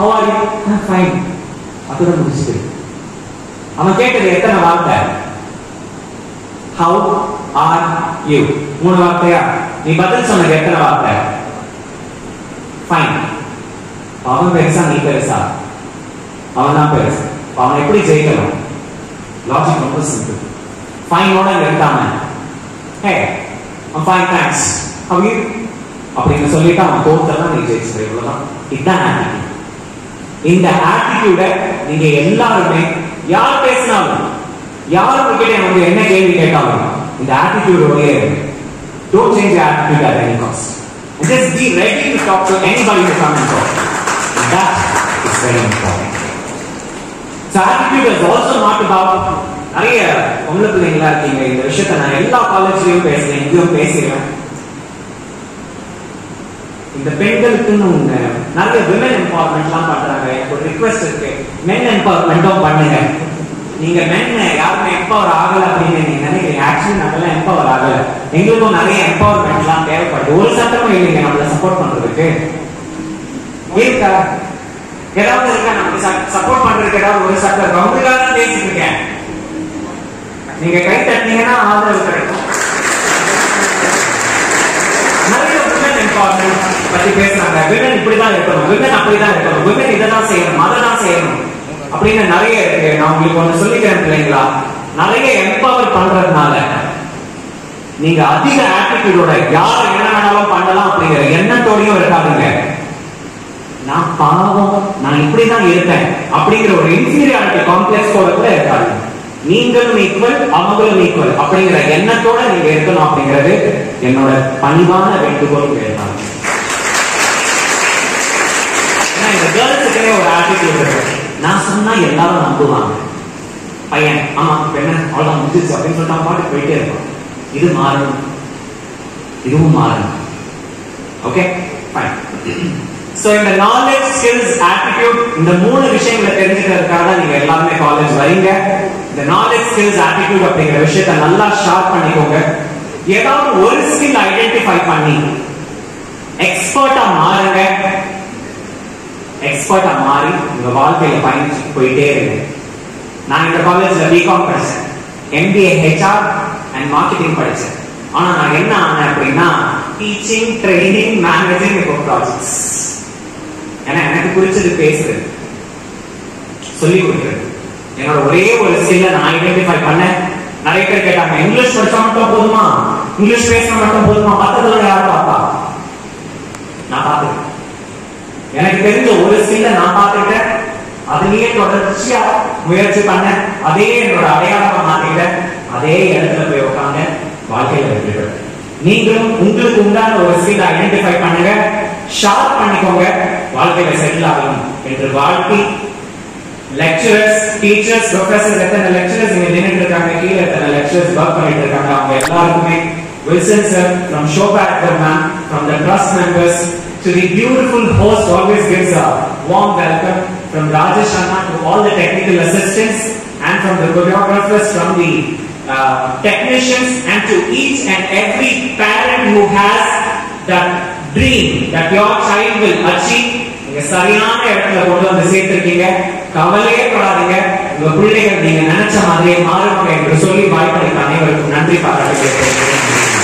how are you? I'm fine. அதோட முடிச்சிட்டு அவன் கேட்டது எத்தனை வார்த்தை? how are you? 3 வார்த்தையா? நீ பதில் சொன்னது எத்தனை வார்த்தை? fine. அவன் பெருசா நீ பெருசா? அவன் தான் பெருசு. அவன் எப்படி ஜெயிக்கணும்? லாஜிக் ரொம்ப simple. ஃபைனோட நிறுத்தாம hey I'm fine thanks how are you அப்படின்னு சொல்லிட்டு அவன் தோத்தலாம் நீ ஜெயிச்சிரு. இவ்வளவுதான். இதுதான் ஆட்டிடியூட். இந்த ஆட்டிடியூட நீங்க எல்லாருமே யார் பேசினாலும் யார் உங்ககிட்ட வந்து என்ன கேள்வி கேட்டாலும் இந்த ஆட்டிடியூடோடயே இருக்கு. Don't change your attitude at any cost. And just be ready to talk to anybody who comes and talk. And that is very important. So attitude is also not about நிறைய பொம்பளை பிள்ளைங்களா இருக்கீங்க. இந்த விஷயத்த நான் எல்லா காலேஜ்லயும் பேசுறேன், இங்கேயும் பேசுறேன். இந்த பெண்களுக்குன்னு நிறைய விமன் எம்பவர்மெண்ட்லாம் பண்றாங்க. எனக்கு ஒரு ரிக்வெஸ்ட் இருக்கு, மென் எம்பவர்மெண்ட்டும் பண்ணுங்க. நீங்க மென் யாருமே எம்பவர் ஆகல அப்படின்னு நீங்க நினைக்கிறீங்க. ஆக்சுவலி நம்மளாம் எம்பவர் ஆகல. எங்களுக்கும் நிறைய எம்பவர்மெண்ட்லாம் தேவைப்படுது. ஒரு சட்டமும் இல்லைங்க நம்மள சப்போர்ட் பண்றதுக்கு. இருக்கா? ஏதாவது இருக்கா நமக்கு சப்போர்ட் பண்றதுக்கு? ஏதாவது ஒரு சட்டம் ரவுண்டுக்காக தான் பேசிட்டு இருக்கேன். நீங்க கை தட்டினீங்கன்னா ஆதரவு கிடைக்கும். நிறைய விமன் எம்பவர்மெண்ட் பத்தி பேசுறாங்க. விமன் இப்படிதான் இருக்கணும், விமன் அப்படிதான் இருக்கணும், விமன் இதான் செய்யணும், அததான் செய்யணும் அப்படின்னு நிறைய இருக்கு. நான் உங்களுக்கு ஒண்ணு சொல்லிக்கிறேன் பிள்ளைங்களா, நிறைய எம்பவர் பண்றதுனால நீங்க அதிக ஆட்டிடியூடோட யார என்ன வேணாலும் பண்ணலாம் அப்படிங்கிற எண்ணத்தோடையும் இருக்காதுங்க. நான் பாவம், நான் இப்படிதான் இருப்பேன் அப்படிங்கிற ஒரு இன்ஃபீரியாரிட்டி காம்ப்ளெக்ஸோட கூட இருக்காது. நீங்களும் ஈக்குவல், அவங்களும் ஈக்குவல் அப்படிங்கிற எண்ணத்தோட நீங்க இருக்கணும் அப்படிங்கிறது என்னோட பணிவான வேண்டுகோள் கேட்டாங்க. இந்த கேர்ள்ஸுக்கே ஒரு ஆட்டிடியூட் இருக்கு. நான் சொன்னா எல்லாரும் நம்புவாங்க. பையன் ஆமா பெண்ண அவ்வளவுதான் முடிஞ்சிச்சு அப்படின்னு சொல்லிட்டு பாட்டு போயிட்டே இருப்பான். இது மாறணும், இதுவும் மாறணும். Okay fine. சோ இந்த நாலேஜ், ஸ்கில்ஸ், ஆட்டிடியூட் இந்த 3 விஷயங்களை தெரிஞ்சுக்கிறதுக்காக தான் நீங்க எல்லாருமே காலேஜ் வரீங்க. இந்த நாலேஜ், ஸ்கில்ஸ், ஆட்டிடியூட் அப்படிங்கிற விஷயத்தை நல்லா ஷார்ப் பண்ணிக்கோங்க. ஏதாவது ஒரு ஸ்கில் ஐடென்டிஃபை பண்ணி எக்ஸ்பர்ட்டா மாறுங்க. எக்ஸ்பர்ட்டா மாறி உங்க வாழ்க்கையில பயணிச்சு போயிட்டே இருங்க. நான் இந்த காலேஜ்ல பிகாம் படிச்சேன், MBA HR and மார்க்கெட்டிங் படிச்சேன். ஆனா நான் என்ன ஆனேன் அப்படின்னா டீச்சிங், ட்ரைனிங், மேனேஜிங், ப்ராஜெக்ட்ஸ். ஏன்னா எனக்கு பிடிச்சது பேசுறது, சொல்லி கொடுக்கிறது. என்னோட ஒரே ஒரு ஸ்கில்ல நான் ஐடென்டிஃபை பண்ணேன். நிறைய பேர் கேட்டாங்க, இங்கிலீஷ் படிச்சா மட்டும் போதுமா, இங்கிலீஷ் பேசினா மட்டும் போதுமா, மற்றதெல்லாம் யார் பார்த்தா? நான் பார்த்துட்டேன். எனக்கு தெரிஞ்ச ஒரு ஸ்கில்ல நான் பார்த்துட்டேன். அதுலயே தொடர்ச்சியா முயற்சி பண்ண, அதே என்னோட அடையாளமா மாத்திட்டேன். அதே இடத்துல போய் உட்கார்ந்து வாழ்க்கையில வெற்றி பெற்றேன். நீங்களும் உங்களுக்கு உண்டான ஒரு ஸ்கில் ஐடென்டிஃபை பண்ணுங்க, ஷார்ப் பண்ணிக்கோங்க, வாழ்க்கையில செட்டில் ஆகணும் என்று வாழ்த்தி, லெக்சரர்ஸ், டீச்சர்ஸ், ப்ரொஃபசர்ஸ், எத்தனை லெக்சரர்ஸ் இங்க நின்னுட்டு இருக்காங்க, கீழே எத்தனை லெக்சரர்ஸ் வர்க் பண்ணிட்டு இருக்காங்க, அவங்க எல்லாருக்குமே Wilson sir from Shobhat ma'am, from the trust members to the beautiful host always gives a warm welcome, from Rajesh Anna to all the technical assistants and from the choreographers, from the technicians, and to each and every parent who has that dream that your child will achieve. நீங்க சரியான இடத்துல கொண்டு வந்து சேர்த்திருக்கீங்க. கவலையே படாதீங்க, உங்க பிள்ளைகள் நீங்க நினைச்ச மாதிரியே மாறுவாங்க என்று சொல்லி வாய்ப்பளித்த அனைவருக்கும் நன்றி பாராட்டுகிறேன்.